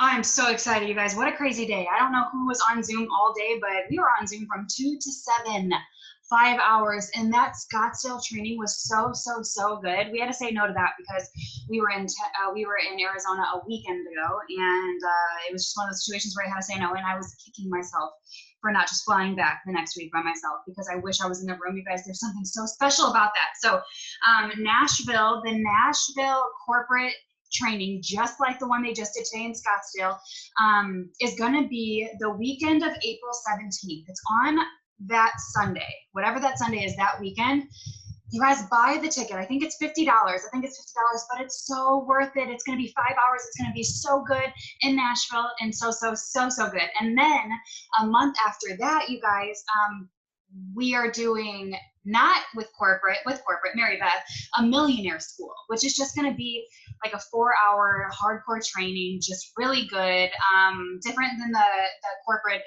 I'm so excited, you guys. What a crazy day. I don't know who was on Zoom all day, but we were on Zoom from 2 to 7, 5 hours. And that Scottsdale training was so good. We had to say no to that because we were in Arizona a weekend ago, and it was just one of those situations where I had to say no, and I was kicking myself for not just flying back the next week by myself because I wish I was in the room, you guys. There's something so special about that. So Nashville, the Nashville corporate training, just like the one they just did today in Scottsdale, is going to be the weekend of April 17th. It's on that Sunday, whatever that Sunday is that weekend. You guys buy the ticket. I think it's $50. I think it's $50, but it's so worth it. It's going to be 5 hours. It's going to be so good in Nashville and so good. And then a month after that, you guys, we are doing not with corporate, Mary Beth, a millionaire school, which is just going to be like a 4-hour hardcore training, just really good, different than the corporate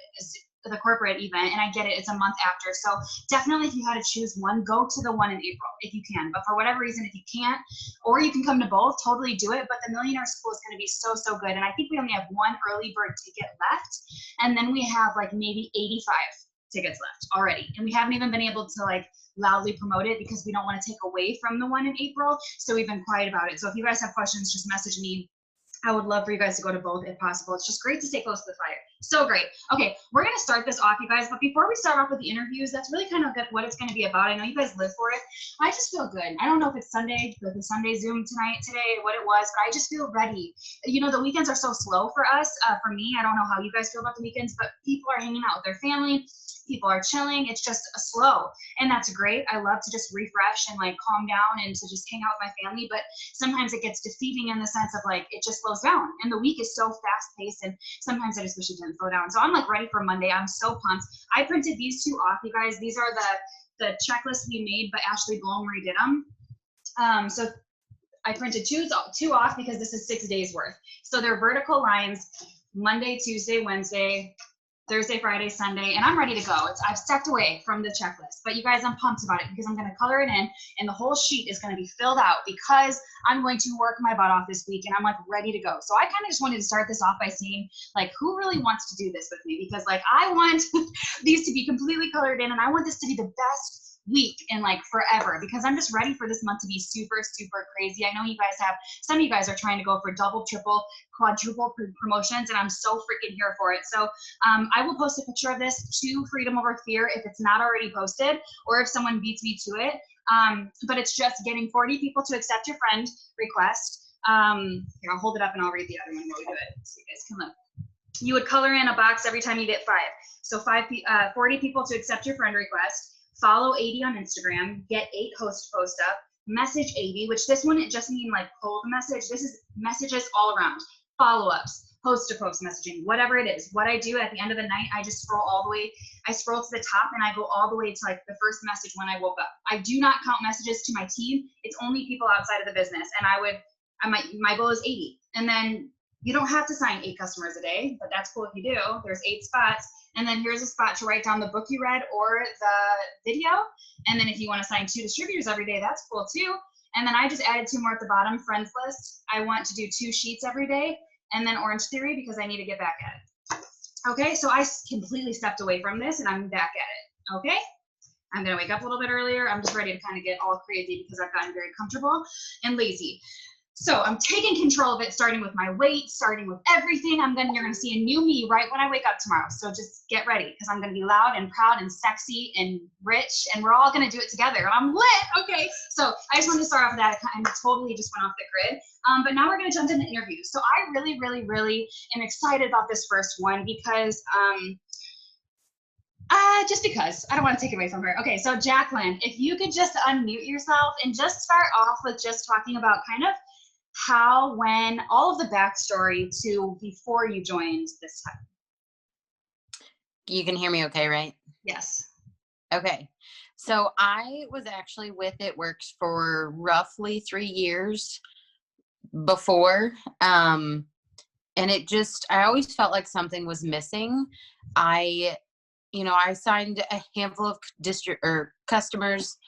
event. And I get it, it's a month after. So definitely if you had to choose one, go to the one in April if you can. But for whatever reason, if you can't, or you can come to both, totally do it. But the millionaire school is going to be so good. And I think we only have one early bird ticket left. And then we have like maybe 85 tickets left already. And we haven't even been able to like loudly promote it because we don't want to take away from the one in April. So we've been quiet about it. So if you guys have questions, just message me. I would love for you guys to go to both if possible. It's just great to stay close to the fire. So great. Okay, we're going to start this off, you guys. But before we start off with the interviews, that's really kind of what it's going to be about. I know you guys live for it. I just feel good. I don't know if it's Sunday, the Sunday Zoom today, what it was, but I just feel ready. You know, the weekends are so slow for us. For me, I don't know how you guys feel about the weekends, but people are hanging out with their family. People are chilling. It's just a slow, and that's great. I love to just refresh and like calm down and to just hang out with my family. But sometimes it gets defeating in the sense of like it just slows down, and the week is so fast paced. And sometimes I just wish it didn't slow down. So I'm like ready for Monday. I'm so pumped. I printed these two off, you guys. These are the checklists we made, but Ashley Bloom redid them. So I printed two off because this is 6 days worth. So they're vertical lines: Monday, Tuesday, Wednesday, Thursday, Friday, Sunday, and I'm ready to go. I've stepped away from the checklist, but you guys, I'm pumped about it because I'm going to color it in, and the whole sheet is going to be filled out because I'm going to work my butt off this week, and I'm like ready to go. So I kind of just wanted to start this off by seeing like who really wants to do this with me, because like I want these to be completely colored in, and I want this to be the best week in like forever, because I'm just ready for this month to be super crazy. I know you guys have, some of you guys are trying to go for double, triple, quadruple promotions, and I'm so freaking here for it. So I will post a picture of this to Freedom Over Fear if it's not already posted, or if someone beats me to it. But it's just getting 40 people to accept your friend request. Here, I'll hold it up and I'll read the other one while we do it so you guys can look. You would color in a box every time you get 5. So 40 people to accept your friend request. Follow 80 on Instagram, get 8 host post up, message 80, which this one, it just means like cold message. This is messages all around, follow-ups, post to post messaging, whatever it is. What I do at the end of the night, I just scroll all the way. I scroll to the top and I go all the way to like the first message when I woke up. I do not count messages to my team. It's only people outside of the business. And my goal is 80. And then you don't have to sign 8 customers a day, but that's cool if you do. There's 8 spots. And then here's a spot to write down the book you read or the video. And then if you want to sign 2 distributors every day, that's cool too. And then I just added 2 more at the bottom, friends list. I want to do 2 sheets every day. And then Orange Theory, because I need to get back at it. Okay, so I completely stepped away from this and I'm back at it. Okay, I'm gonna wake up a little bit earlier. I'm just ready to kind of get all crazy because I've gotten very comfortable and lazy. So I'm taking control of it, starting with my weight, starting with everything. You're gonna see a new me right when I wake up tomorrow. So just get ready, because I'm gonna be loud and proud and sexy and rich, and we're all gonna do it together. I'm lit. Okay, so I just wanted to start off with that. I totally just went off the grid. But now we're gonna jump into interviews. So I really am excited about this first one because just because I don't want to take it away from her. Okay, so Jacqueline, if you could just unmute yourself and just start off with just talking about kind of how, when, all of the backstory to before you joined this time. You can hear me okay, right? Yes. Okay. So I was actually with It Works for roughly 3 years before. And it just, I always felt like something was missing. I signed a handful of customers,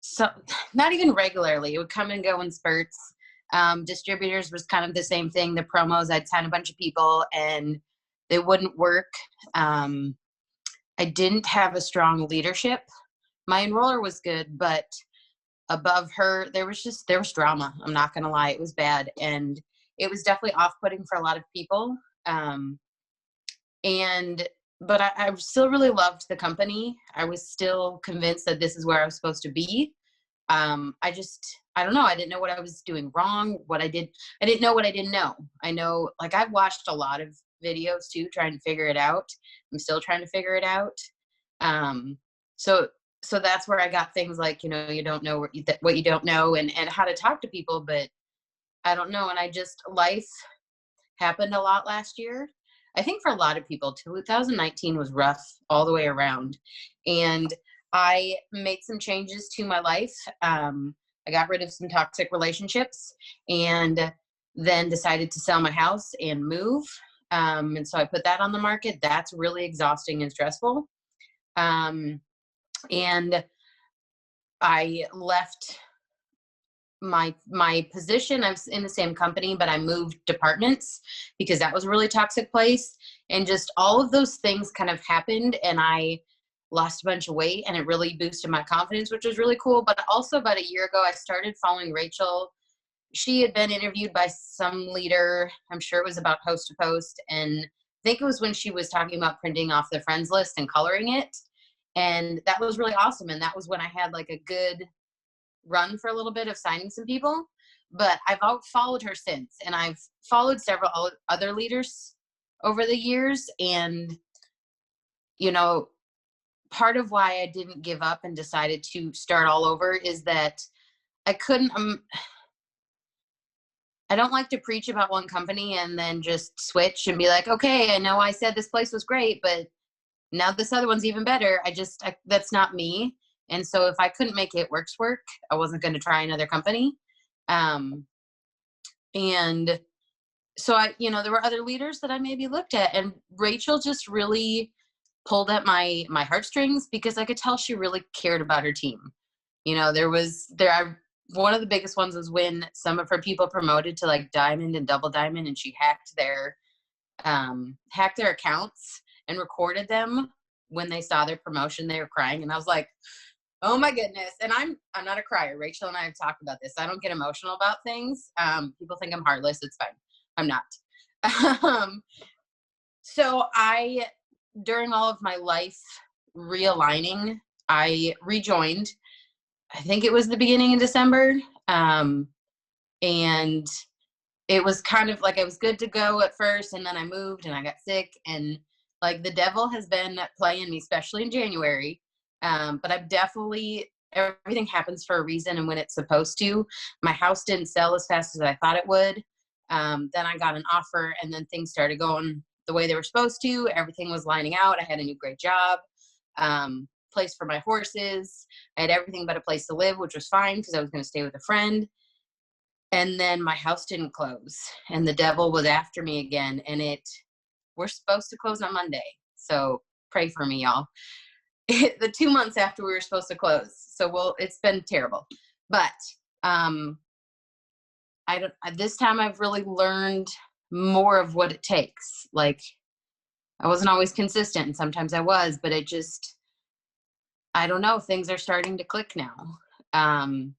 so not even regularly. It would come and go in spurts. Distributors was kind of the same thing. The promos, I'd sign a bunch of people and they wouldn't work. I didn't have a strong leadership. My enroller was good, but above her, there was drama. I'm not going to lie. It was bad. And it was definitely off-putting for a lot of people. But I still really loved the company. I was still convinced that this is where I was supposed to be. I don't know. I didn't know what I was doing wrong. I didn't know what I didn't know. I know, like, I've watched a lot of videos too, trying to figure it out. I'm still trying to figure it out. So that's where I got things like, you don't know what you don't know and how to talk to people, but I don't know. And life happened a lot last year. I think for a lot of people, 2019 was rough all the way around. And I made some changes to my life. I got rid of some toxic relationships and then decided to sell my house and move. And so I put that on the market. That's really exhausting and stressful. And I left my position. I was in the same company, but I moved departments because that was a really toxic place. And just all of those things kind of happened, and I lost a bunch of weight, and it really boosted my confidence, which was really cool. But also about a year ago, I started following Rachel. She had been interviewed by some leader. I'm sure it was about Host to Post. And I think it was when she was talking about printing off the friends list and coloring it. And that was really awesome. And that was when I had like a good run for a little bit of signing some people. But I've followed her since. And I've followed several other leaders over the years. And, part of why I didn't give up and decided to start all over is that I couldn't, I don't like to preach about one company and then just switch and be like, okay, I know I said this place was great, but now this other one's even better. That's not me. And so if I couldn't make it work, I wasn't going to try another company. And so there were other leaders that I maybe looked at, and Rachel just really pulled at my heartstrings because I could tell she really cared about her team. One of the biggest ones was when some of her people promoted to like diamond and double diamond, and she hacked their accounts and recorded them when they saw their promotion. They were crying, and I was like, oh my goodness. And I'm not a crier. Rachel and I have talked about this. I don't get emotional about things. People think I'm heartless. It's fine. I'm not. So during all of my life realigning, I rejoined. I think it was the beginning of December. And it was kind of like I was good to go at first, and then I moved and I got sick, and like the devil has been playing me, especially in January. But everything happens for a reason and when it's supposed to. My house didn't sell as fast as I thought it would. Then I got an offer, and then things started going the way they were supposed to. Everything was lining out. I had a new great job, place for my horses. I had everything but a place to live, which was fine because I was going to stay with a friend. And then my house didn't close, and the devil was after me again. And we're supposed to close on Monday. So pray for me, y'all. The 2 months after we were supposed to close. So it's been terrible. But this time I've really learned more of what it takes. Like, I wasn't always consistent, and sometimes I was, but I don't know, things are starting to click now. The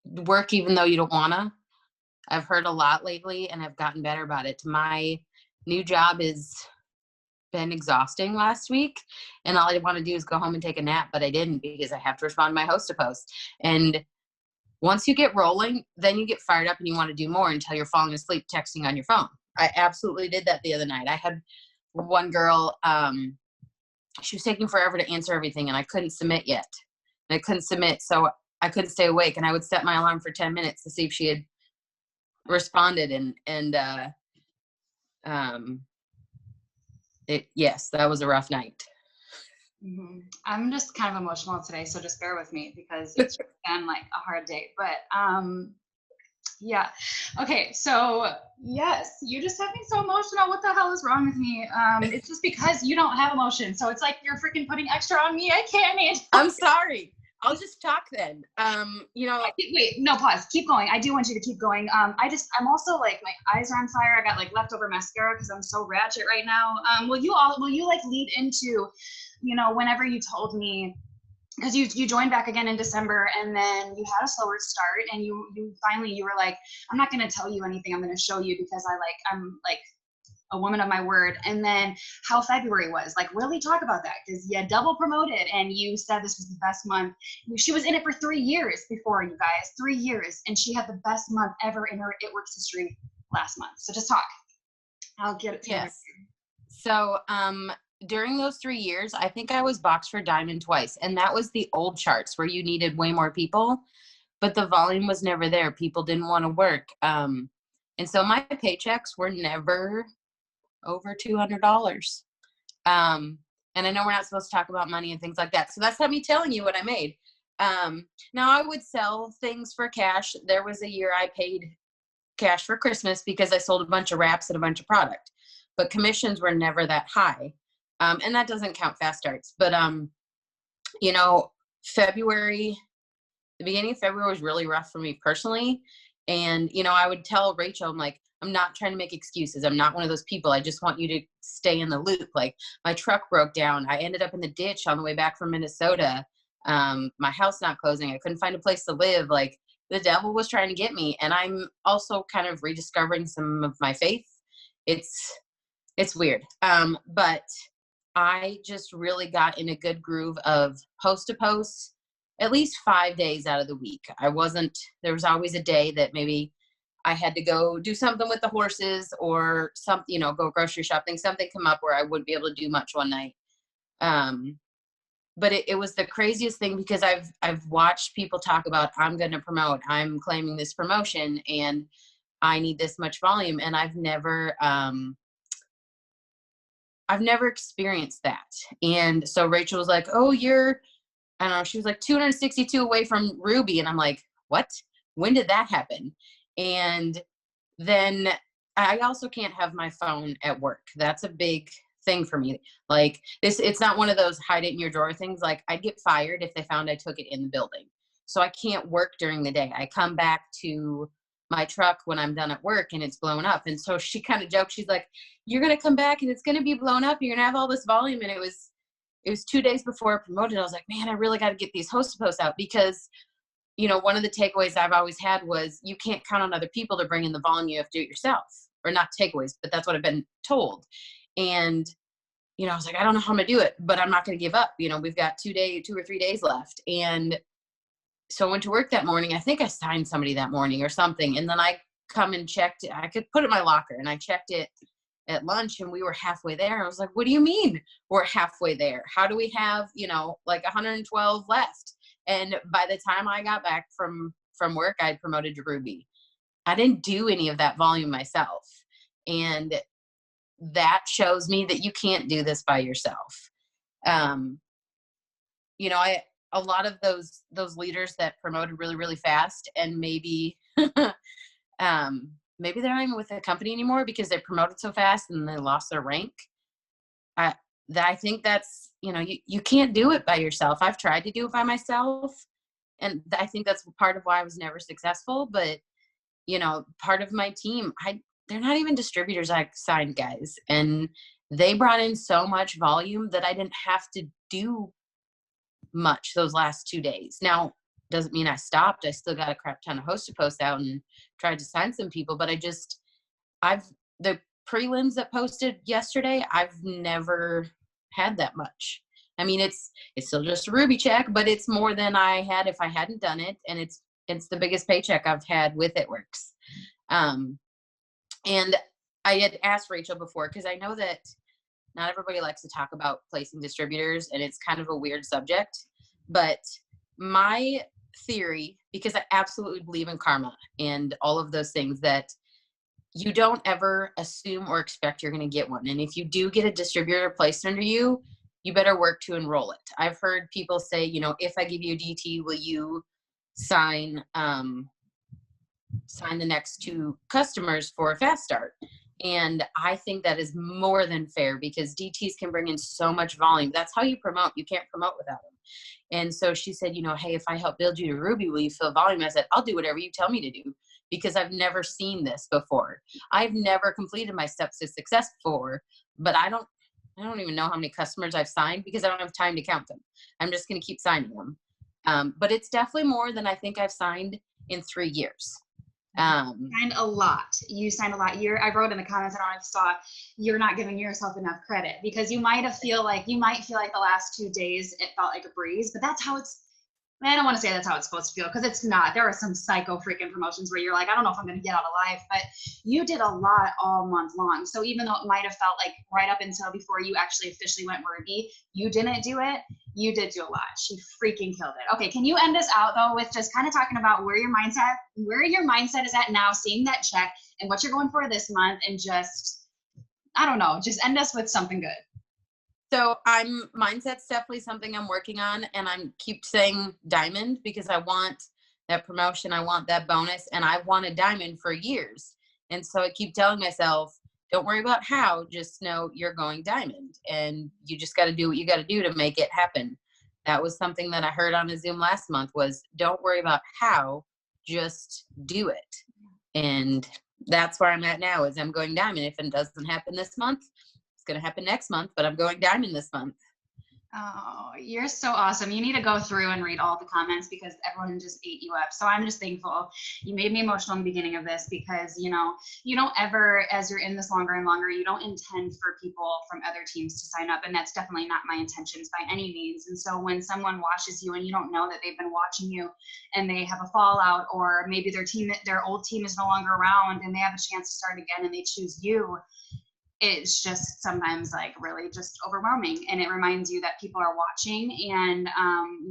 work, even though you don't wanna, I've heard a lot lately, and I've gotten better about it. My new job has been exhausting last week, and all I want to do is go home and take a nap, but I didn't because I have to respond to my host to post. And once you get rolling, then you get fired up and you want to do more until you're falling asleep texting on your phone. I absolutely did that the other night. I had one girl, she was taking forever to answer everything, and I couldn't submit yet. And I couldn't submit, so I couldn't stay awake, and I would set my alarm for 10 minutes to see if she had responded. Yes, that was a rough night. Mm-hmm. I'm just kind of emotional today, so just bear with me because it's been like a hard day. But yeah. Okay, so yes, you just have me so emotional. What the hell is wrong with me? It's just because you don't have emotion. So it's like you're freaking putting extra on me. I can't handle. I'm sorry. I'll just talk then. You know, Wait, no, pause. Keep going. I do want you to keep going. I'm also like, my eyes are on fire. I got like leftover mascara because I'm so ratchet right now. Will you like lead into, whenever you told me, because you joined back again in December, and then you had a slower start, and you finally, you were like, I'm not going to tell you anything. I'm going to show you because I'm like a woman of my word. And then how February was, like, really talk about that, because you double promoted and you said this was the best month. She was in it for 3 years before, you guys, 3 years, and she had the best month ever in her It Works history last month. So just talk. I'll get it together. yes. So, during those 3 years, I think I was boxed for diamond twice. And that was the old charts where you needed way more people, but the volume was never there. People didn't want to work. And so my paychecks were never over $200. And I know we're not supposed to talk about money and things like that. So that's not me telling you what I made. Now I would sell things for cash. There was a year I paid cash for Christmas because I sold a bunch of wraps and a bunch of product, but commissions were never that high. And that doesn't count fast starts, but, February, the beginning of February was really rough for me personally. And, I would tell Rachel, I'm like, I'm not trying to make excuses. I'm not one of those people. I just want you to stay in the loop. Like, my truck broke down. I ended up in the ditch on the way back from Minnesota. My house not closing. I couldn't find a place to live. Like, the devil was trying to get me. And I'm also kind of rediscovering some of my faith. It's weird. But I just really got in a good groove of post to post at least 5 days out of the week. There was always a day that maybe I had to go do something with the horses or something, go grocery shopping, something come up where I wouldn't be able to do much one night. But it was the craziest thing because I've watched people talk about, I'm going to promote, I'm claiming this promotion and I need this much volume. And I've never experienced that. And so Rachel was like, oh, I don't know, she was like 262 away from Ruby. And I'm like, what? When did that happen? And then I also can't have my phone at work. That's a big thing for me. Like, it's not one of those hide it in your drawer things. Like, I'd get fired if they found I took it in the building. So I can't work during the day. I come back to my truck when I'm done at work and it's blown up. And so she kind of joked, she's like, you're going to come back and it's going to be blown up. You're going to have all this volume. And it was 2 days before I promoted. I was like, man, I really got to get these host posts out because, one of the takeaways I've always had was you can't count on other people to bring in the volume. You have to do it yourself, or not takeaways, but that's what I've been told. And, I was like, I don't know how I'm going to do it, but I'm not going to give up. We've got 2 or 3 days left. And so I went to work that morning. I think I signed somebody that morning or something. And then I come and checked it. I could put it in my locker and I checked it at lunch and we were halfway there. I was like, what do you mean we're halfway there? How do we have, like 112 left? And by the time I got back from work, I'd promoted to Ruby. I didn't do any of that volume myself. And that shows me that you can't do this by yourself. A lot of those leaders that promoted really, really fast and maybe, maybe they're not even with the company anymore because they promoted so fast and they lost their rank. I think that's, you can't do it by yourself. I've tried to do it by myself. And I think that's part of why I was never successful. But, part of my team, they're not even distributors I signed, guys. And they brought in so much volume that I didn't have to do much those last 2 days. Now, doesn't mean I stopped. I still got a crap ton of host to post out and tried to sign some people, but the prelims that posted yesterday, I've never had that much. I mean, it's still just a Ruby check, but it's more than I had if I hadn't done it. And it's the biggest paycheck I've had with It Works. And I had asked Rachel before, because I know that not everybody likes to talk about placing distributors and it's kind of a weird subject, but my theory, because I absolutely believe in karma and all of those things, that you don't ever assume or expect you're going to get one. And if you do get a distributor placed under you, you better work to enroll it. I've heard people say, if I give you a DT, will you sign the next 2 customers for a fast start? And I think that is more than fair because DTs can bring in so much volume. That's how you promote. You can't promote without them. And so she said, hey, if I help build you to Ruby, will you fill volume? I said, I'll do whatever you tell me to do, because I've never seen this before. I've never completed my steps to success before, but I don't even know how many customers I've signed because I don't have time to count them. I'm just going to keep signing them. But it's definitely more than I think I've signed in 3 years. Signed a lot. You signed a lot. I wrote in the comments, I don't know if you saw, you're not giving yourself enough credit, because you might feel like the last 2 days it felt like a breeze, but that's how I don't want to say that's how it's supposed to feel, because it's not. There are some psycho freaking promotions where you're like, I don't know if I'm going to get out alive, but you did a lot all month long. So even though it might have felt like right up until before you actually officially went Ruby, you didn't do it. You did do a lot. She freaking killed it. Okay, can you end us out though with just kind of talking about where your mindset is at now, seeing that check and what you're going for this month, and just, I don't know, just end us with something good. So mindset's definitely something I'm working on, and I keep saying diamond because I want that promotion. I want that bonus, and I wanted diamond for years. And so I keep telling myself, don't worry about how, just know you're going diamond, and you just got to do what you got to do to make it happen. That was something that I heard on a Zoom last month, was don't worry about how, just do it. And that's where I'm at now, is I'm going diamond. If it doesn't happen this month, it's going to happen next month, but I'm going diamond this month. Oh, you're so awesome. You need to go through and read all the comments, because everyone just ate you up. So I'm just thankful. You made me emotional in the beginning of this, because, you don't ever, as you're in this longer and longer, you don't intend for people from other teams to sign up. And that's definitely not my intentions by any means. And so when someone watches you and you don't know that they've been watching you, and they have a fallout, or maybe their old team is no longer around and they have a chance to start again and they choose you, it's just sometimes like really just overwhelming, and it reminds you that people are watching, and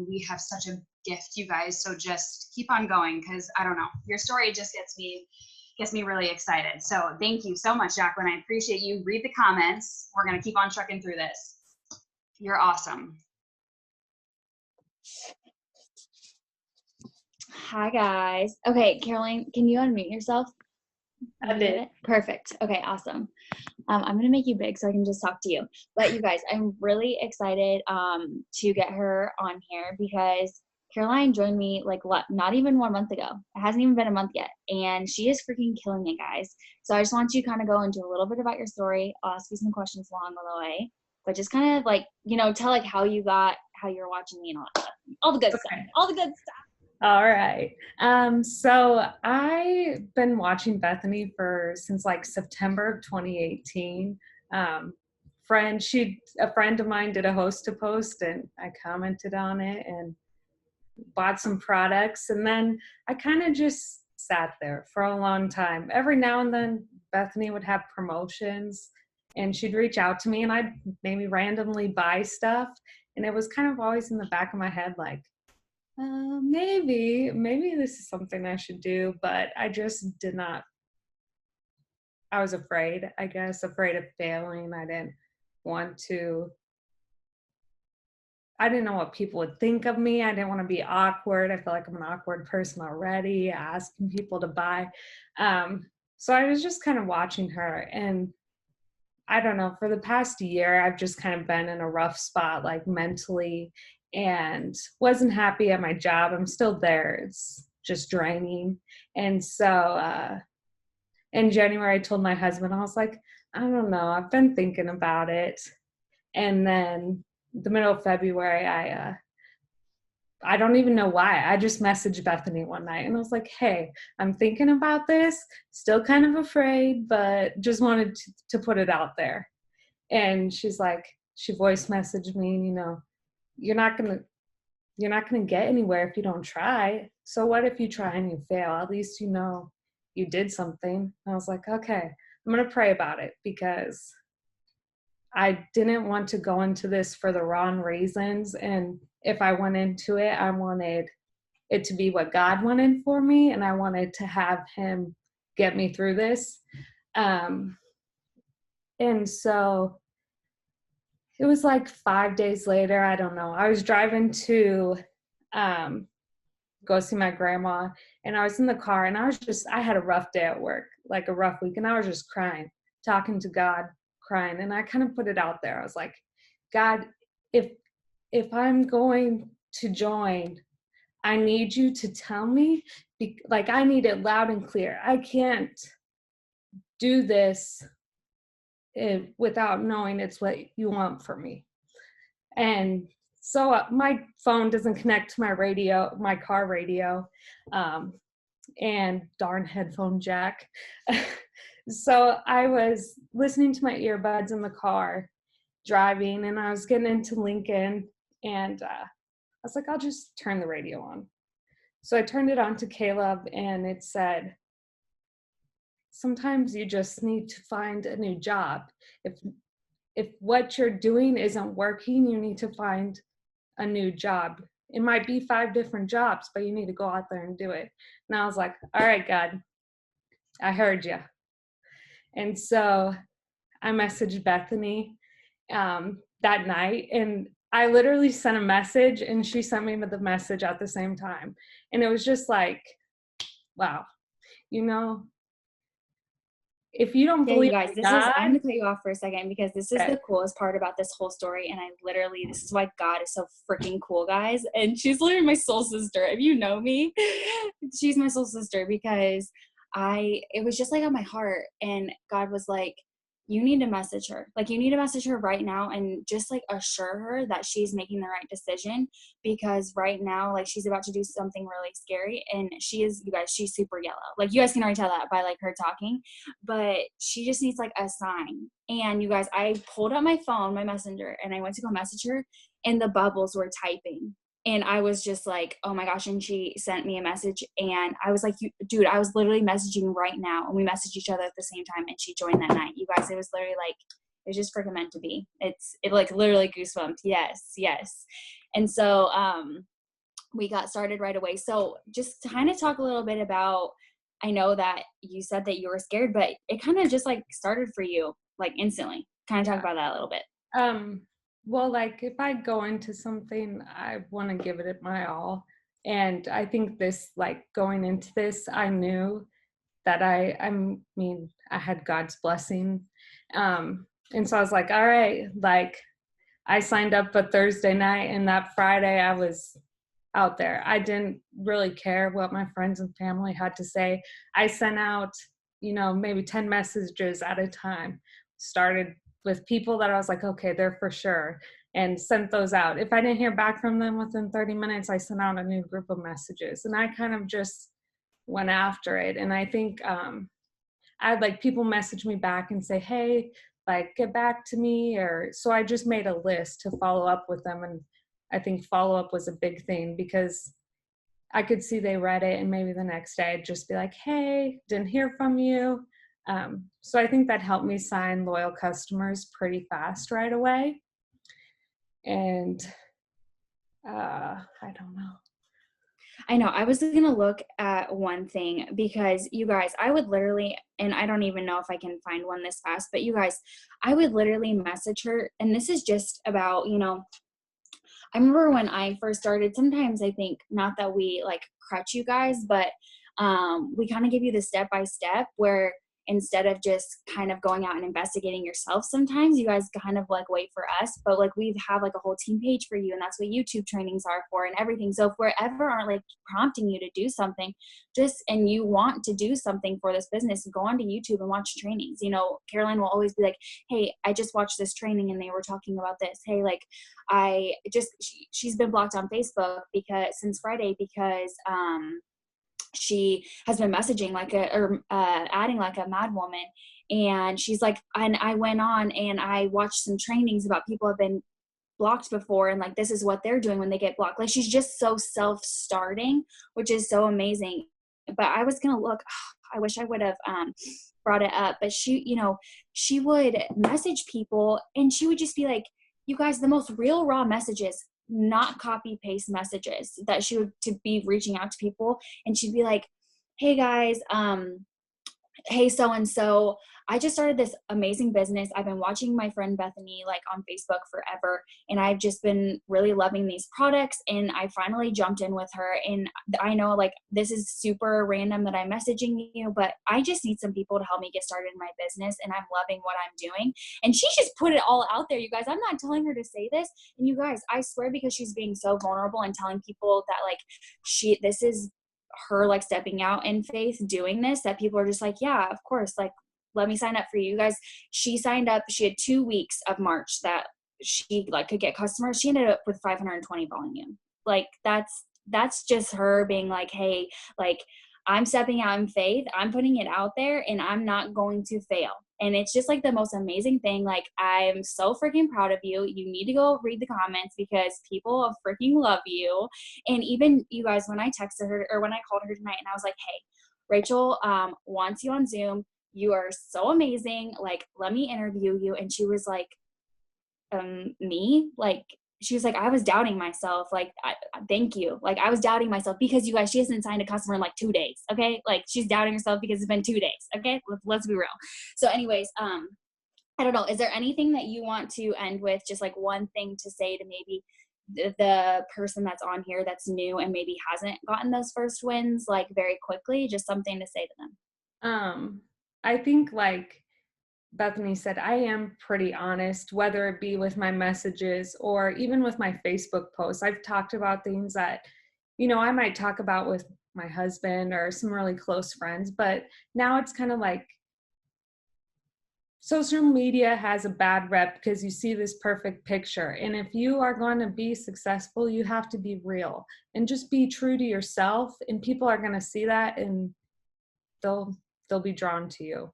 we have such a gift, you guys. So just keep on going, because I don't know, your story just gets me really excited. So thank you so much, Jacqueline. I appreciate you. Read the comments. We're going to keep on trucking through this. You're awesome. Hi guys. Okay, Caroline, can you unmute yourself? I did. Perfect. Okay, awesome. I'm gonna make you big so I can just talk to you. But you guys, I'm really excited to get her on here, because Caroline joined me like not even 1 month ago. It hasn't even been a month yet, and she is freaking killing it, guys. So I just want you to kind of go into a little bit about your story. I'll ask you some questions along the way, but just kind of like, tell like how you're watching me and all that stuff. All the good stuff. All the good stuff. All right. So I've been watching Bethany since like September 2018. A friend of mine did a host to post, and I commented on it and bought some products. And then I kind of just sat there for a long time. Every now and then Bethany would have promotions and she'd reach out to me, and I'd maybe randomly buy stuff. And it was kind of always in the back of my head, like, maybe this is something I should do, but I just did not. I was afraid, I guess, afraid of failing. I didn't know what people would think of me. I didn't want to be awkward. I feel like I'm an awkward person already, asking people to buy. So I was just kind of watching her, and I don't know, for the past year, I've just kind of been in a rough spot, like mentally, and wasn't happy at my job. I'm still there. It's just draining. And so in January, I told my husband, I was like, I don't know, I've been thinking about it. And then the middle of February, I don't even know why. I just messaged Bethany one night and I was like, hey, I'm thinking about this, still kind of afraid, but just wanted to put it out there. And she's like, she voice messaged me, you're not gonna get anywhere if you don't try. So what if you try and you fail? At least you did something. And I was like, okay, I'm gonna pray about it, because I didn't want to go into this for the wrong reasons. And if I went into it, I wanted it to be what God wanted for me, and I wanted to have Him get me through this. And so it was like 5 days later, I don't know. I was driving to go see my grandma, and I was in the car, and I had a rough day at work, like a rough week, and I was just crying, talking to God, crying. And I kind of put it out there. I was like, God, if if I'm going to join, I need you to tell me, like I need it loud and clear. I can't do this without knowing it's what you want from me. And so my phone doesn't connect to my radio, my car radio, and darn headphone jack. So I was listening to my earbuds in the car driving, and I was getting into Lincoln, and I was like, I'll just turn the radio on. So I turned it on to Caleb, and it said, sometimes you just need to find a new job. If what you're doing isn't working, you need to find a new job. It might be 5 different jobs, but you need to go out there and do it. And I was like, all right, God, I heard you. And so I messaged Bethany that night, and I literally sent a message, and she sent me the message at the same time. And it was just like, wow, you know, if you don't believe you guys, in God, I'm gonna cut you off for a second because this is the coolest part about this whole story. And this is why God is so freaking cool, guys. And she's literally my soul sister. If you know me, she's my soul sister because it was just like on my heart. And God was like, you need to message her. Like, you need to message her right now and just like assure her that she's making the right decision, because right now, like, she's about to do something really scary. And she's super yellow. Like, you guys can already tell that by like her talking, but she just needs like a sign. And you guys, I pulled up my phone, my messenger, and I went to go message her, and the bubbles were typing. And I was just like, oh my gosh. And she sent me a message, and I was like, dude, I was literally messaging right now. And we messaged each other at the same time, and she joined that night. You guys, it was literally like, it was just freaking meant to be. It like literally goosebumps. Yes. Yes. And so, we got started right away. So just to kind of talk a little bit about, I know that you said that you were scared, but it kind of just like started for you like instantly. Kind of talk about that a little bit. Well, like if I go into something, I want to give it my all. And I think this, like going into this, I knew that I had God's blessing. And so I was like, all right, like I signed up for Thursday night, and that Friday I was out there. I didn't really care what my friends and family had to say. I sent out, maybe 10 messages at a time. Started with people that I was like, okay, they're for sure, and sent those out. If I didn't hear back from them within 30 minutes, I sent out a new group of messages, and I kind of just went after it. And I think I had like people message me back and say, hey, like get back to me, so I just made a list to follow up with them. And I think follow up was a big thing, because I could see they read it, and maybe the next day I'd just be like, hey, didn't hear from you. So I think that helped me sign loyal customers pretty fast right away. And I don't know. I know. I was going to look at one thing, because you guys, I would literally, and I don't even know if I can find one this fast, but you guys, I would literally message her. And this is just about, I remember when I first started, sometimes I think, not that we like crutch you guys, but we kind of give you the step-by-step, where instead of just kind of going out and investigating yourself, sometimes you guys kind of like wait for us, but like we have like a whole team page for you, and that's what YouTube trainings are for and everything. So if we're ever aren't like prompting you to do something, and you want to do something for this business, go onto YouTube and watch trainings. Caroline will always be like, hey, I just watched this training and they were talking about this. Hey, like she's been blocked on Facebook since Friday because she has been messaging adding like a mad woman. And she's like, and I went on and I watched some trainings about people have been blocked before, and like this is what they're doing when they get blocked. Like, she's just so self-starting, which is so amazing. But I was gonna look, I wish I would have brought it up, but she would message people, and she would just be like, you guys, the most real raw messages, not copy paste messages, that she would to be reaching out to people. And she'd be like, hey guys, hey, so-and-so, I just started this amazing business. I've been watching my friend Bethany like on Facebook forever, and I've just been really loving these products, and I finally jumped in with her. And I know like this is super random that I'm messaging you, but I just need some people to help me get started in my business, and I'm loving what I'm doing. And she just put it all out there, you guys. I'm not telling her to say this. And you guys, I swear, because she's being so vulnerable and telling people that like this is her like stepping out in faith doing this, that people are just like, yeah, of course, like let me sign up for you guys. She signed up, she had 2 weeks of March that she like could get customers. She ended up with 520 volume. Like that's just her being like, hey, like I'm stepping out in faith, I'm putting it out there, and I'm not going to fail. And it's just like the most amazing thing. Like, I'm so freaking proud of you. You need to go read the comments because people freaking love you. And even you guys, when I texted her or when I called her tonight and I was like, hey, Rachel wants you on Zoom. You are so amazing. Like, let me interview you. And she was like, me? Like, she was like, I was doubting myself. Like, thank you. Like, I was doubting myself because you guys, she hasn't signed a customer in like 2 days. Okay. Like, she's doubting herself because it's been 2 days. Okay. Let's be real. So anyways, I don't know. Is there anything that you want to end with? Just like one thing to say to maybe the person that's on here that's new and maybe hasn't gotten those first wins, like very quickly, just something to say to them. I think like Bethany said, I am pretty honest, whether it be with my messages or even with my Facebook posts. I've talked about things that, you know, I might talk about with my husband or some really close friends, but now it's kind of like social media has a bad rep because you see this perfect picture. And if you are going to be successful, you have to be real and just be true to yourself. And people are going to see that and they'll be drawn to you.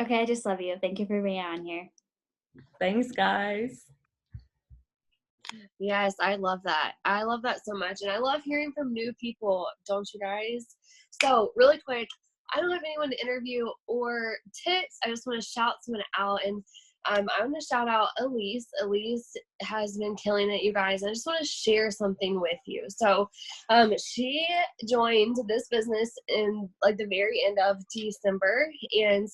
Okay, I just love you. Thank you for being on here. Thanks, guys. Yes, I love that. I love that so much. And I love hearing from new people, don't you guys? So really quick, I don't have anyone to interview or tips. I just want to shout someone out. And I want to shout out Elise. Elise has been killing it, you guys. I just want to share something with you. So she joined this business in like the very end of December. And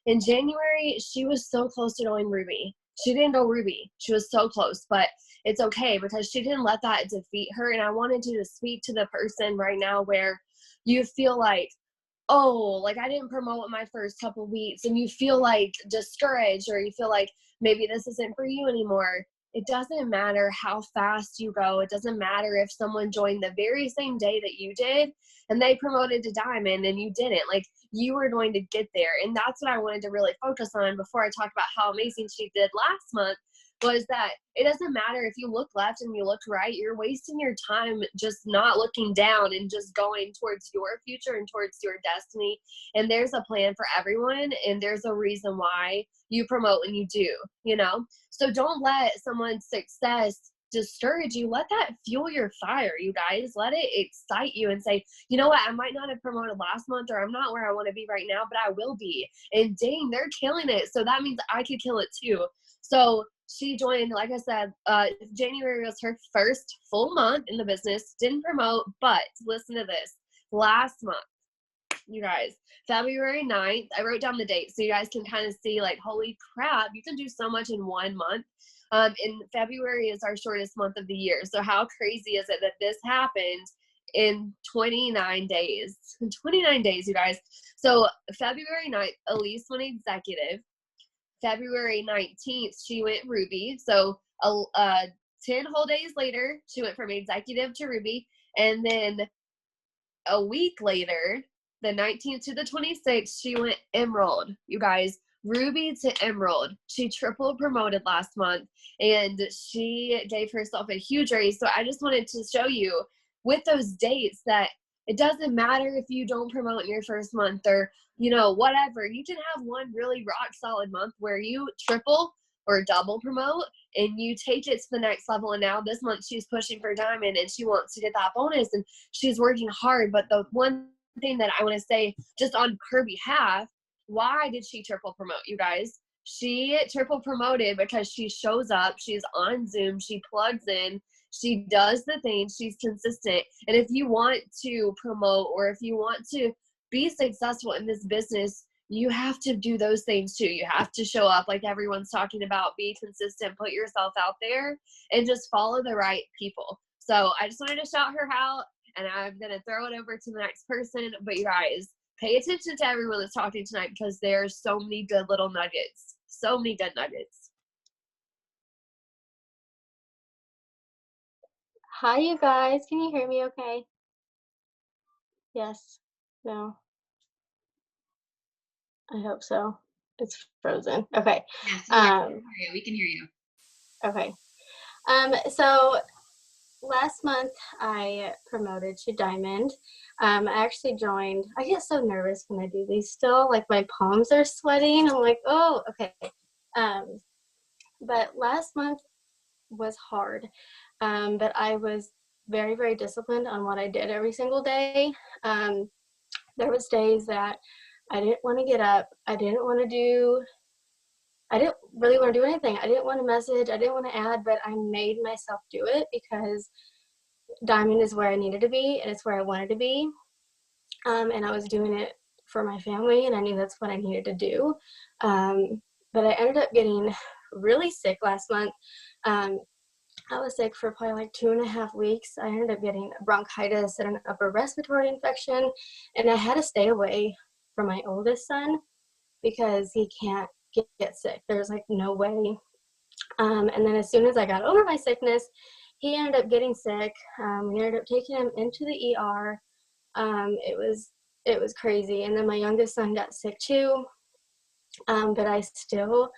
in January, she was so close to going Ruby. She didn't go Ruby. She was so close, but it's okay because she didn't let that defeat her. And I wanted you to speak to the person right now where you feel like, oh, like I didn't promote my first couple weeks and you feel like discouraged or you feel like maybe this isn't for you anymore. It doesn't matter how fast you go. It doesn't matter if someone joined the very same day that you did and they promoted to Diamond and you didn't. Like, you were going to get there. And that's what I wanted to really focus on before I talk about how amazing she did last month, was that it doesn't matter if you look left and you look right. You're wasting your time just not looking down and just going towards your future and towards your destiny. And there's a plan for everyone, and there's a reason why you promote when you do, you know? So don't let someone's success discourage you. Let that fuel your fire, you guys. Let it excite you and say, you know what, I might not have promoted last month, or I'm not where I want to be right now, but I will be. And dang, they're killing it. So that means I could kill it too. So she joined, like I said, January was her first full month in the business, didn't promote, but listen to this. Last month, you guys, February 9th, I wrote down the date so you guys can kind of see like, holy crap, you can do so much in 1 month. And February is our shortest month of the year. So how crazy is it that this happened in 29 days? 29 days, you guys. So February 9th, Elise went executive. February 19th, she went Ruby. So 10 whole days later, she went from executive to Ruby. And then a week later, the 19th to the 26th, she went Emerald. You guys, Ruby to Emerald. She triple promoted last month, and she gave herself a huge raise. So I just wanted to show you with those dates that it doesn't matter if you don't promote in your first month or, you know, whatever. You can have one really rock solid month where you triple or double promote and you take it to the next level. And now this month she's pushing for Diamond and she wants to get that bonus and she's working hard. But the one thing that I want to say just on her behalf, why did she triple promote, you guys? She triple promoted because she shows up, she's on Zoom, she plugs in, she does the thing, she's consistent. And if you want to promote or if you want to be successful in this business, you have to do those things too. You have to show up like everyone's talking about, be consistent, put yourself out there, and just follow the right people. So I just wanted to shout her out, and I'm going to throw it over to the next person. But you guys, pay attention to everyone that's talking tonight, because there's so many good little nuggets. So many good nuggets. Hi, you guys. Can you hear me okay? Yes. No. I hope so. It's frozen. Okay. Yes, we can hear you. Okay. So last month I promoted to Diamond. I actually joined. I get so nervous when I do these still. Like my palms are sweating. I'm like, oh, okay. But last month was hard. But I was very, very disciplined on what I did every single day. There was days that I didn't want to get up. I didn't really want to do anything. I didn't want to message. I didn't want to add, but I made myself do it because Diamond is where I needed to be, and it's where I wanted to be. And I was doing it for my family, and I knew that's what I needed to do. But I ended up getting really sick last month. I was sick for probably like 2.5 weeks. I ended up getting bronchitis and an upper respiratory infection, and I had to stay away from my oldest son because he can't get sick. There's like no way. And then as soon as I got over my sickness, he ended up getting sick. We ended up taking him into the ER. It was crazy. And then my youngest son got sick too. But I still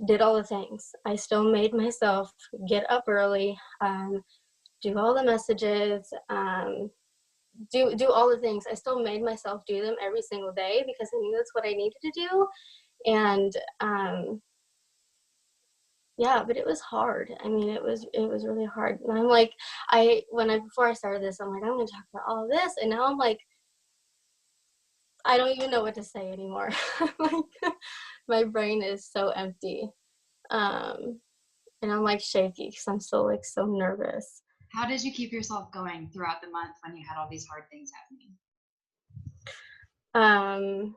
did all the things. I still made myself get up early, do all the messages, do all the things. I still made myself do them every single day because I knew that's what I needed to do. And yeah, but it was hard. I mean, it was really hard. And I'm like, before I started this, I'm like, I'm gonna talk about all of this, and now I'm like, I don't even know what to say anymore. Like, my brain is so empty. And I'm like shaky because I'm still like so nervous. How did you keep yourself going throughout the month when you had all these hard things happening?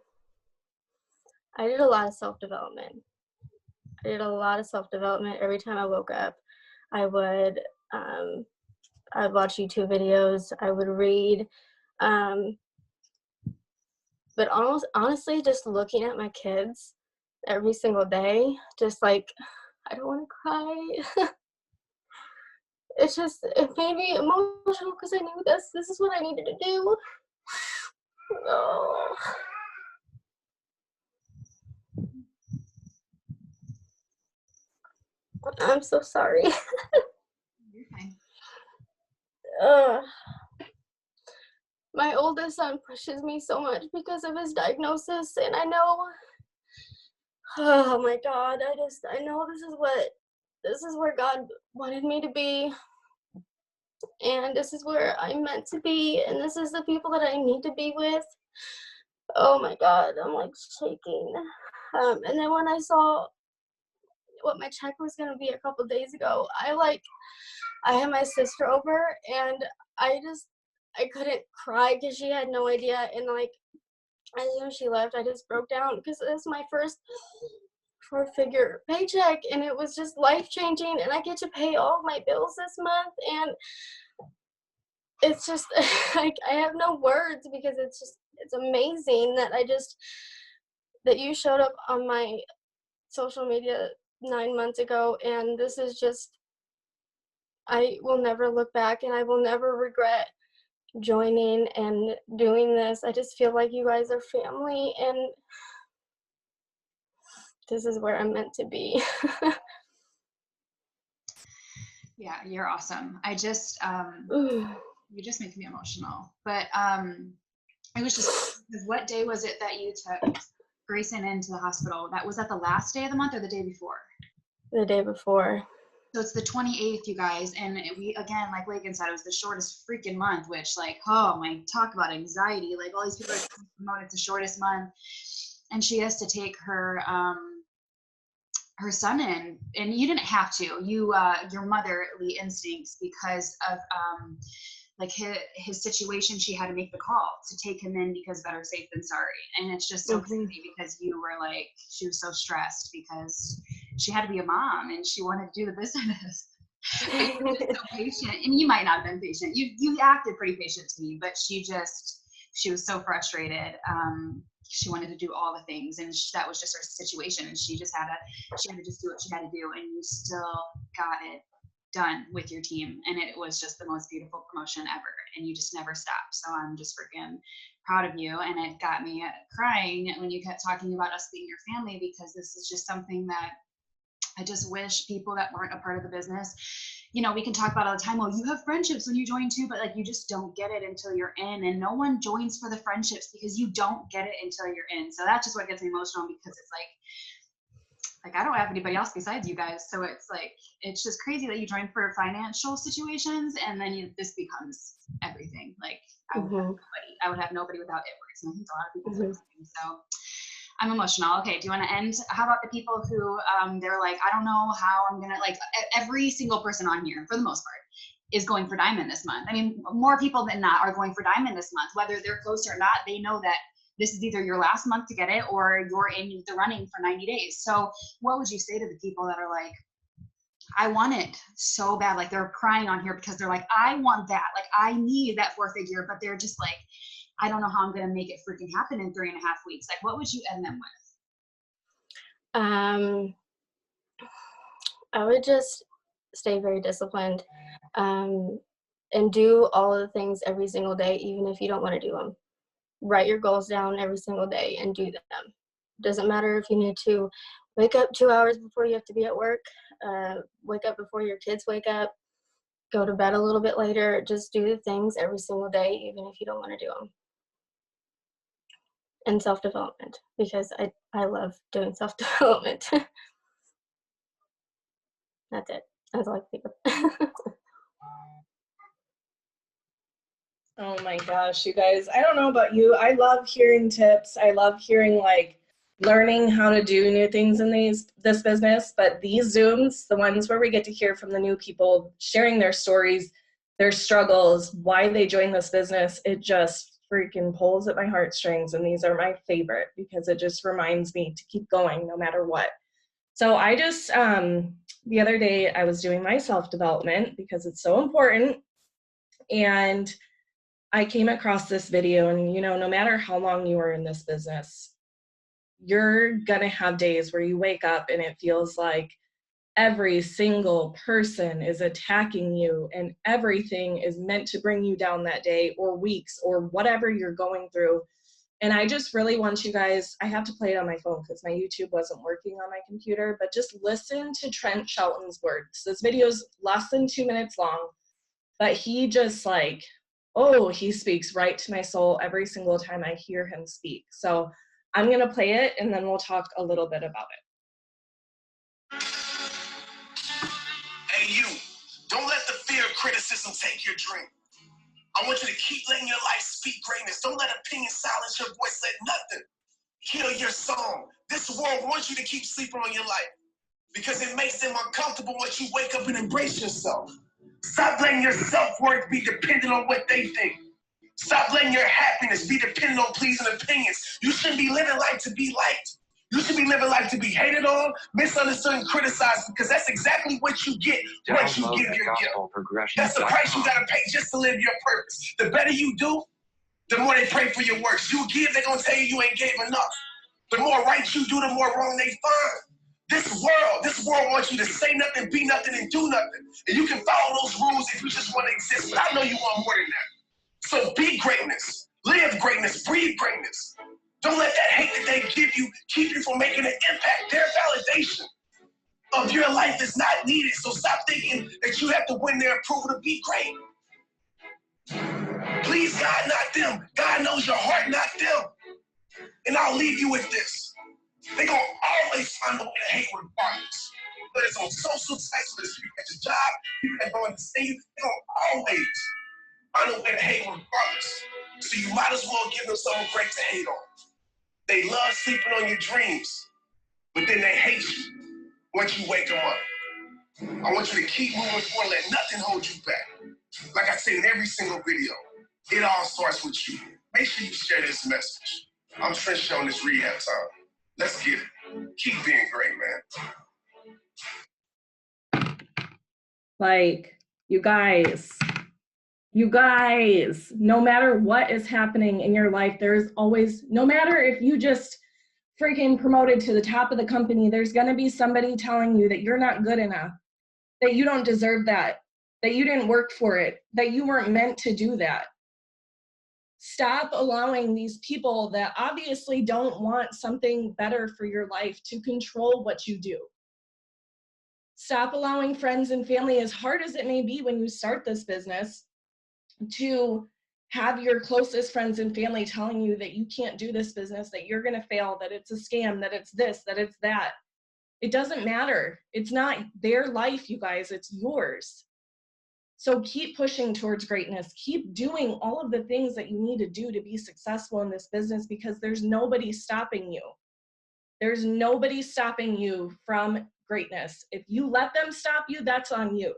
I did a lot of self-development. Every time I woke up. I'd watch YouTube videos. I would read. But honestly, just looking at my kids every single day, just like, I don't want to cry. It made me emotional because I knew this is what I needed to do. Oh. I'm so sorry. You're fine. My oldest son pushes me so much because of his diagnosis, and I know, oh my God, I know this is where God wanted me to be, and this is where I'm meant to be, and this is the people that I need to be with. Oh my God, I'm like shaking. And then when I saw what my check was going to be a couple days ago, I had my sister over, and I couldn't cry because she had no idea. And like, as soon as she left, I just broke down because this is my first 4-figure paycheck, and it was just life-changing, and I get to pay all of my bills this month, and it's just like, I have no words because it's amazing that you showed up on my social media 9 months ago, and this is just, I will never look back, and I will never regret joining and doing this. I just feel like you guys are family, and this is where I'm meant to be. Yeah, you're awesome. You just make me emotional. But it was just, what day was it that you took Grayson into the hospital? Was that the last day of the month or the day before? The day before. So it's the 28th, you guys, and we, again, like Lakin said, it was the shortest freaking month, which, like, oh my, talk about anxiety. Like, all these people are promoted to shortest month, and she has to take her son in, and you didn't have to. Your motherly instincts, because of like his situation, she had to make the call to take him in because better safe than sorry. And it's just so crazy because you were like, she was so stressed because she had to be a mom and she wanted to do the business. But you were just so patient, and you might not have been patient. You acted pretty patient to me, but she was so frustrated. She wanted to do all the things, and that was just her situation, and she had to just do what she had to do, and you still got it done with your team, and it was just the most beautiful promotion ever, and you just never stopped. So I'm just freaking proud of you, and it got me crying when you kept talking about us being your family, because this is just something that I just wish people that weren't a part of the business, you know, we can talk about all the time, well, you have friendships when you join too, but like, you just don't get it until you're in, and no one joins for the friendships because you don't get it until you're in. So that's just what gets me emotional, because it's like I don't have anybody else besides you guys. So it's like, it's just crazy that you join for financial situations, and then this becomes everything. Like I would have nobody without it works. And I think a lot of people feel the same. So I'm emotional. Okay, do you want to end? How about the people who they're like, I don't know how I'm gonna, like, every single person on here for the most part is going for diamond this month. I mean, more people than not are going for diamond this month, whether they're close or not. They know that this is either your last month to get it or you're in the running for 90 days. So what would you say to the people that are like, I want it so bad, like they're crying on here because they're like, I want that, like I need that 4-figure, but they're just like, I don't know how I'm going to make it freaking happen in 3.5 weeks. Like, what would you end them with? I would just stay very disciplined, and do all of the things every single day, even if you don't want to do them. Write your goals down every single day and do them. Doesn't matter if you need to wake up 2 hours before you have to be at work, wake up before your kids wake up, go to bed a little bit later. Just do the things every single day, even if you don't want to do them. And self-development, because I love doing self-development. That's it. That's all I think of. Oh my gosh, you guys, I don't know about you. I love hearing tips. I love hearing, like, learning how to do new things in this business. But these Zooms, the ones where we get to hear from the new people, sharing their stories, their struggles, why they joined this business, it just freaking pulls at my heartstrings. And these are my favorite because it just reminds me to keep going no matter what. So I just, the other day I was doing my self-development because it's so important. And I came across this video, and, you know, no matter how long you are in this business, you're going to have days where you wake up and it feels like every single person is attacking you and everything is meant to bring you down that day or weeks or whatever you're going through. And I just really want you guys, I have to play it on my phone because my YouTube wasn't working on my computer, but just listen to Trent Shelton's words. This video is less than 2 minutes long, but he just like, oh, he speaks right to my soul every single time I hear him speak. So I'm going to play it, and then we'll talk a little bit about it. Hey, you, don't let the fear of criticism take your dream. I want you to keep letting your life speak greatness. Don't let opinion silence your voice. Let nothing kill your song. This world wants you to keep sleeping on your life because it makes them uncomfortable once you wake up and embrace yourself. Stop letting your self-worth be dependent on what they think. Stop letting your happiness be dependent on pleasing opinions. You shouldn't be living life to be liked. You should be living life to be hated on, misunderstood, and criticized, because that's exactly what you get once you give your gift. That's the price you gotta pay just to live your purpose. The better you do, the more they pray for your works. You give, they're gonna tell you ain't gave enough. The more right you do, the more wrong they find. This world wants you to say nothing, be nothing, and do nothing. And you can follow those rules if you just want to exist, but I know you want more than that. So be greatness, live greatness, breathe greatness. Don't let that hate that they give you keep you from making an impact. Their validation of your life is not needed, so stop thinking that you have to win their approval to be great. Please God, not them. God knows your heart, not them. And I'll leave you with this. They're going to always find a way to hate regardless. Whether it's on social sites, whether it's at your job, people that don't understand you, they're going to always find a way to hate regardless. So you might as well give them something great to hate on. They love sleeping on your dreams, but then they hate you once you wake them up. I want you to keep moving forward, let nothing hold you back. Like I say in every single video, it all starts with you. Make sure you share this message. I'm Trent on this rehab time. Let's get it. Keep being great, man. Like, you guys, no matter what is happening in your life, there's always, no matter if you just freaking promoted to the top of the company, there's going to be somebody telling you that you're not good enough, that you don't deserve that you didn't work for it, that you weren't meant to do that. Stop allowing these people that obviously don't want something better for your life to control what you do. Stop allowing friends and family, as hard as it may be when you start this business, to have your closest friends and family telling you that you can't do this business, that you're going to fail, that it's a scam, that it's this, that it's that. It doesn't matter. It's not their life, you guys, it's yours. So keep pushing towards greatness. Keep doing all of the things that you need to do to be successful in this business, because there's nobody stopping you. There's nobody stopping you from greatness. If you let them stop you, that's on you.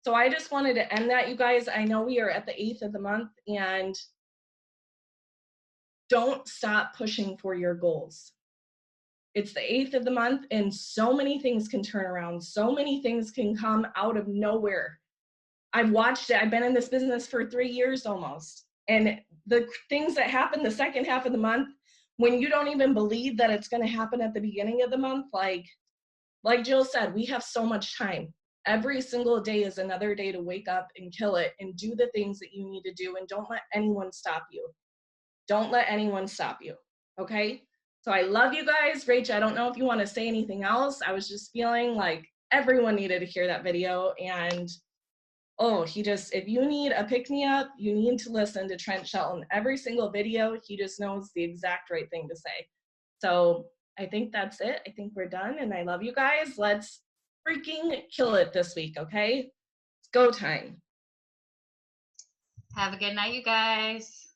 So I just wanted to end that, you guys. I know we are at the 8th of the month, and don't stop pushing for your goals. It's the 8th of the month, and so many things can turn around. So many things can come out of nowhere. I've watched it. I've been in this business for 3 years almost. And the things that happen the second half of the month, when you don't even believe that it's going to happen at the beginning of the month, like Jill said, we have so much time. Every single day is another day to wake up and kill it and do the things that you need to do, and don't let anyone stop you. Don't let anyone stop you, okay? So I love you guys. Rach, I don't know if you want to say anything else. I was just feeling like everyone needed to hear that video, and if you need a pick-me-up, you need to listen to Trent Shelton. Every single video, he just knows the exact right thing to say. So I think that's it. I think we're done, and I love you guys. Let's freaking kill it this week, okay? It's go time. Have a good night, you guys.